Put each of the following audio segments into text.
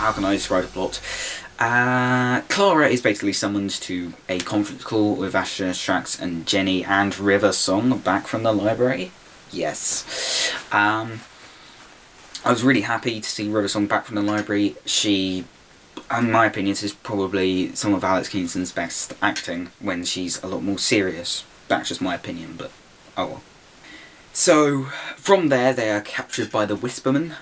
how can I describe the plot? Clara is basically summoned to a conference call with Asher, Strax and Jenny and River Song back from the library. Yes. I was really happy to see River Song back from the library. She, in my opinion, is probably some of Alex Kingston's best acting when she's a lot more serious. That's just my opinion, but oh well. So, from there, they are captured by the Whispermen.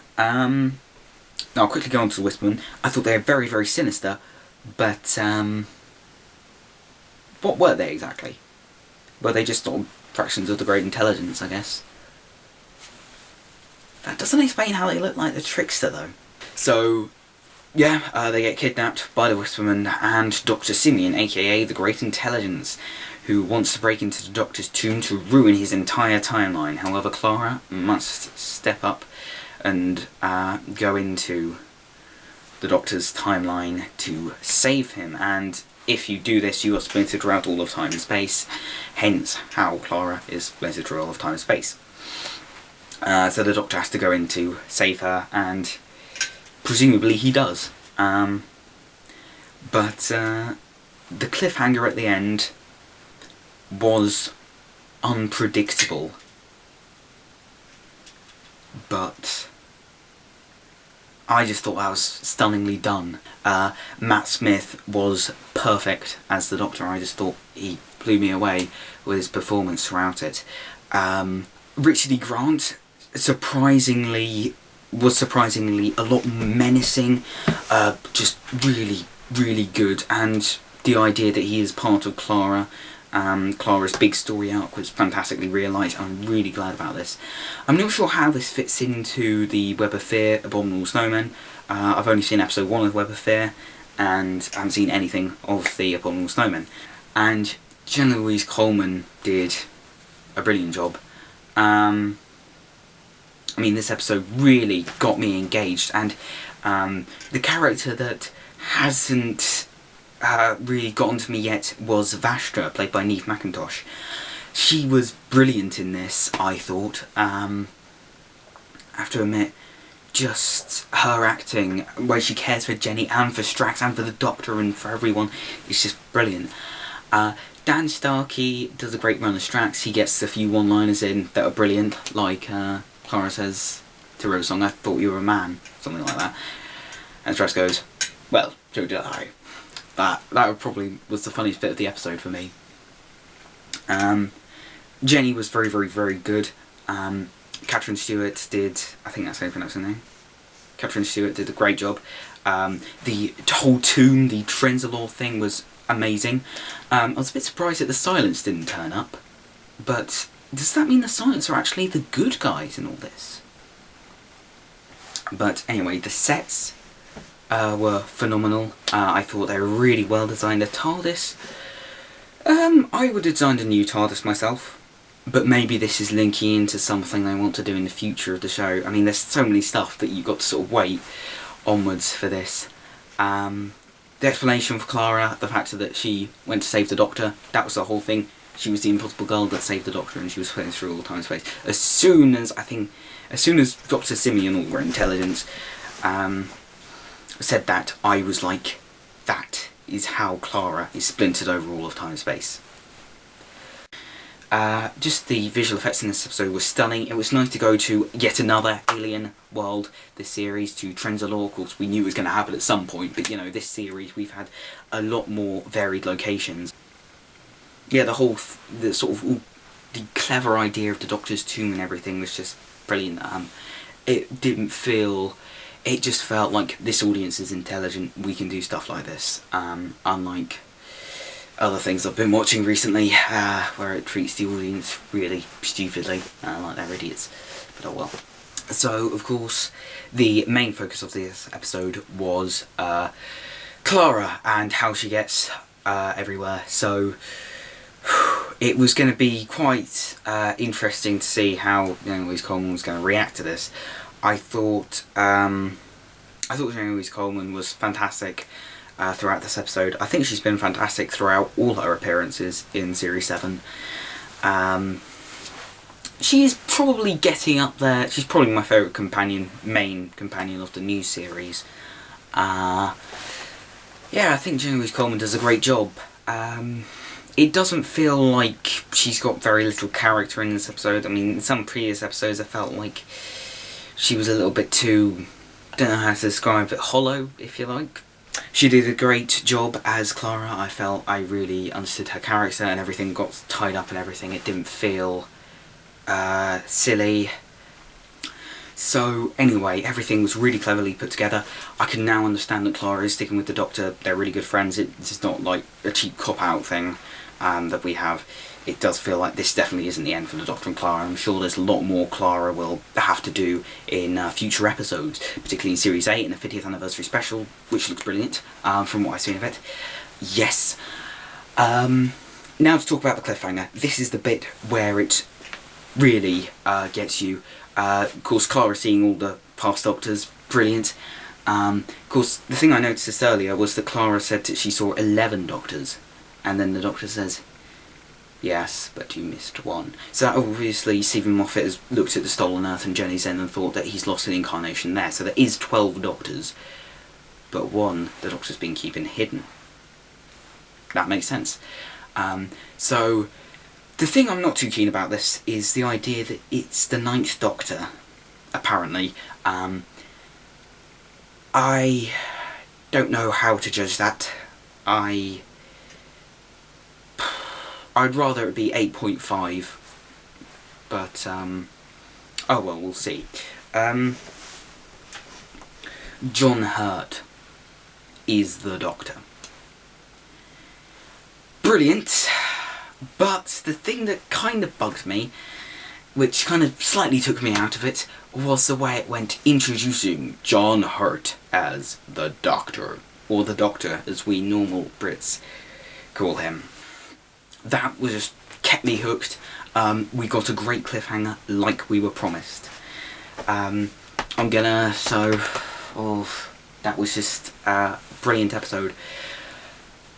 Now, I'll quickly go on to the Whispermen. I thought they were very, very sinister, but, what were they exactly? Were they just sort of fractions of the Great Intelligence, I guess? That doesn't explain how they look like the Trickster, though. So, yeah, they get kidnapped by the Whispermen and Dr. Simeon, aka the Great Intelligence, who wants to break into the Doctor's tomb to ruin his entire timeline. However, Clara must step up and go into the Doctor's timeline to save him. And if you do this, you are splintered throughout all of time and space. Hence, how Clara is splintered through all of time and space. So the Doctor has to go in to save her, and presumably he does. But the cliffhanger at the end was unpredictable, but I just thought that was stunningly done. Matt Smith was perfect as the Doctor. I just thought he blew me away with his performance throughout it. Richard E. Grant was surprisingly a lot menacing, just really, really good, and the idea that he is part of Clara's big story arc was fantastically realised. I'm really glad about this. I'm not sure how this fits into the Web of Fear Abominable Snowmen. I've only seen episode 1 of Web of Fear, and I haven't seen anything of the Abominable Snowmen. And Jenna-Louise Coleman did a brilliant job. I mean, this episode really got me engaged, and the character that hasn't really gotten to me yet was Vashta, played by Neve McIntosh. She was brilliant in this, I thought. I have to admit, just her acting, where she cares for Jenny and for Strax and for the Doctor and for everyone, is just brilliant. Dan Starkey does a great run of Strax. He gets a few one-liners in that are brilliant, like Clara says to River Song, "I thought you were a man," something like that. And Strax goes, "Well, so did I." That probably was the funniest bit of the episode for me. Jenny was very, very, very good. Catrin Stewart did, I think that's how you pronounce her name. Catrin Stewart did a great job. The whole tomb, the Trenzalore thing was amazing. I was a bit surprised that the Silence didn't turn up, but does that mean the Silence are actually the good guys in all this? But anyway, the sets were phenomenal. I thought they were really well designed. The TARDIS, I would have designed a new TARDIS myself, but maybe this is linking into something they want to do in the future of the show. I mean, there's so many stuff that you've got to sort of wait onwards for this. The explanation for Clara, the fact that she went to save the Doctor, that was the whole thing. She was the impossible girl that saved the Doctor, and she was putting through all time and space. As soon as Dr. Simeon, or Intelligence, said that, I was like, that is how Clara is splintered over all of time and space. Just the visual effects in this episode were stunning. It was nice to go to yet another alien world this series, to Trenzalore. Of course, we knew it was going to happen at some point, but you know, this series we've had a lot more varied locations. Yeah, the clever idea of the Doctor's tomb and everything was just brilliant. It just felt like this audience is intelligent, we can do stuff like this, unlike other things I've been watching recently, where it treats the audience really stupidly, like they're idiots, but oh well. So, of course, the main focus of this episode was Clara and how she gets everywhere, so it was going to be quite interesting to see how Jenna-Louise Coleman was going to react to this. I thought Jenna-Louise Coleman was fantastic throughout this episode. I think she's been fantastic throughout all her appearances in Series 7. She's probably getting up there. She's probably my favourite main companion of the new series. Yeah, I think Jenna-Louise Coleman does a great job. It doesn't feel like she's got very little character in this episode. I mean, in some previous episodes I felt like she was a little bit too, don't know how to describe it, hollow, if you like. She did a great job as Clara. I felt I really understood her character and everything got tied up and everything. It didn't feel silly. So anyway, everything was really cleverly put together. I can now understand that Clara is sticking with the Doctor. They're really good friends. It's not like a cheap cop-out thing that we have. It does feel like this definitely isn't the end for the Doctor and Clara. I'm sure there's a lot more Clara will have to do in future episodes, particularly in Series 8 and the 50th anniversary special, which looks brilliant from what I've seen of it. Yes. Now to talk about the cliffhanger. This is the bit where it really gets you. Of course, Clara seeing all the past Doctors, brilliant. Of course, the thing I noticed earlier was that Clara said that she saw 11 Doctors, and then the Doctor says, yes, but you missed one. So obviously Stephen Moffat has looked at the Stolen Earth and Jenny's End and thought that he's lost an incarnation there. So there is 12 Doctors, but one the Doctor's been keeping hidden. That makes sense. So the thing I'm not too keen about this is the idea that it's the 9th Doctor, apparently. I don't know how to judge that. I'd rather it be 8.5, but, oh well, we'll see. John Hurt is the Doctor. Brilliant, but the thing that kind of bugged me, which kind of slightly took me out of it, was the way it went introducing John Hurt as the Doctor, or the Doctor as we normal Brits call him. That was just kept me hooked. We got a great cliffhanger like we were promised. That was just a brilliant episode.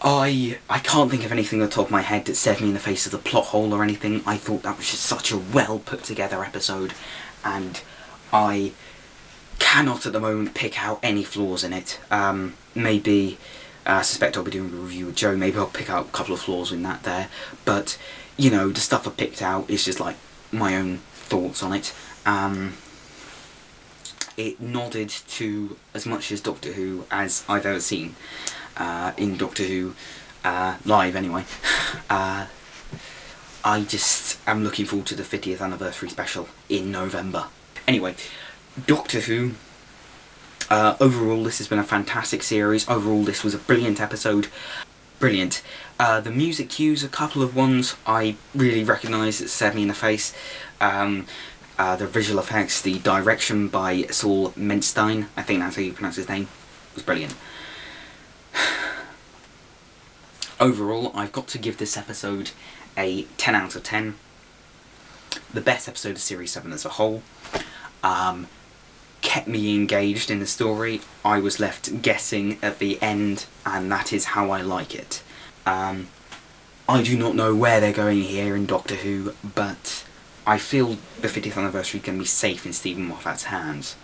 I can't think of anything at the top of my head that stared me in the face of the plot hole or anything. I thought that was just such a well put together episode, and I cannot at the moment pick out any flaws in it. Maybe, I suspect I'll be doing a review with Joe, maybe I'll pick out a couple of flaws in that there, but, you know, the stuff I picked out is just like my own thoughts on it. It nodded to as much as Doctor Who as I've ever seen. In Doctor Who, live anyway. I just am looking forward to the 50th anniversary special in November. Anyway, Doctor Who, overall this has been a fantastic series. Overall this was a brilliant episode. Brilliant. The music cues, a couple of ones I really recognise that stared me in the face. The visual effects, the direction by Saul Metzstein, I think that's how you pronounce his name, was brilliant. Overall, I've got to give this episode a 10 out of 10. The best episode of Series 7 as a whole. Kept me engaged in the story. I was left guessing at the end, and that is how I like it. I do not know where they're going here in Doctor Who, but I feel the 50th anniversary can be safe in Stephen Moffat's hands.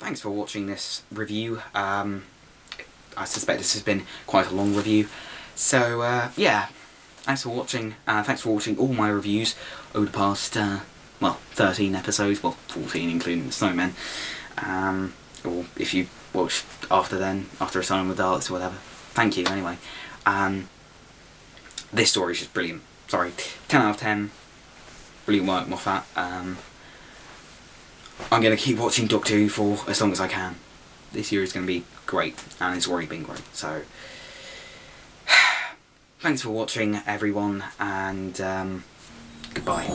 Thanks for watching this review. I suspect this has been quite a long review. So, yeah, thanks for watching. Thanks for watching all my reviews over the past, 13 episodes. Well, 14 including the Snowmen. Or if you watched after then, after Asylum of the Daleks or whatever. Thank you, anyway. This story is just brilliant. Sorry, 10 out of 10. Brilliant work, Moffat. I'm going to keep watching Doctor Who for as long as I can. This year is going to be great, and it's already been great, so... Thanks for watching, everyone, and goodbye.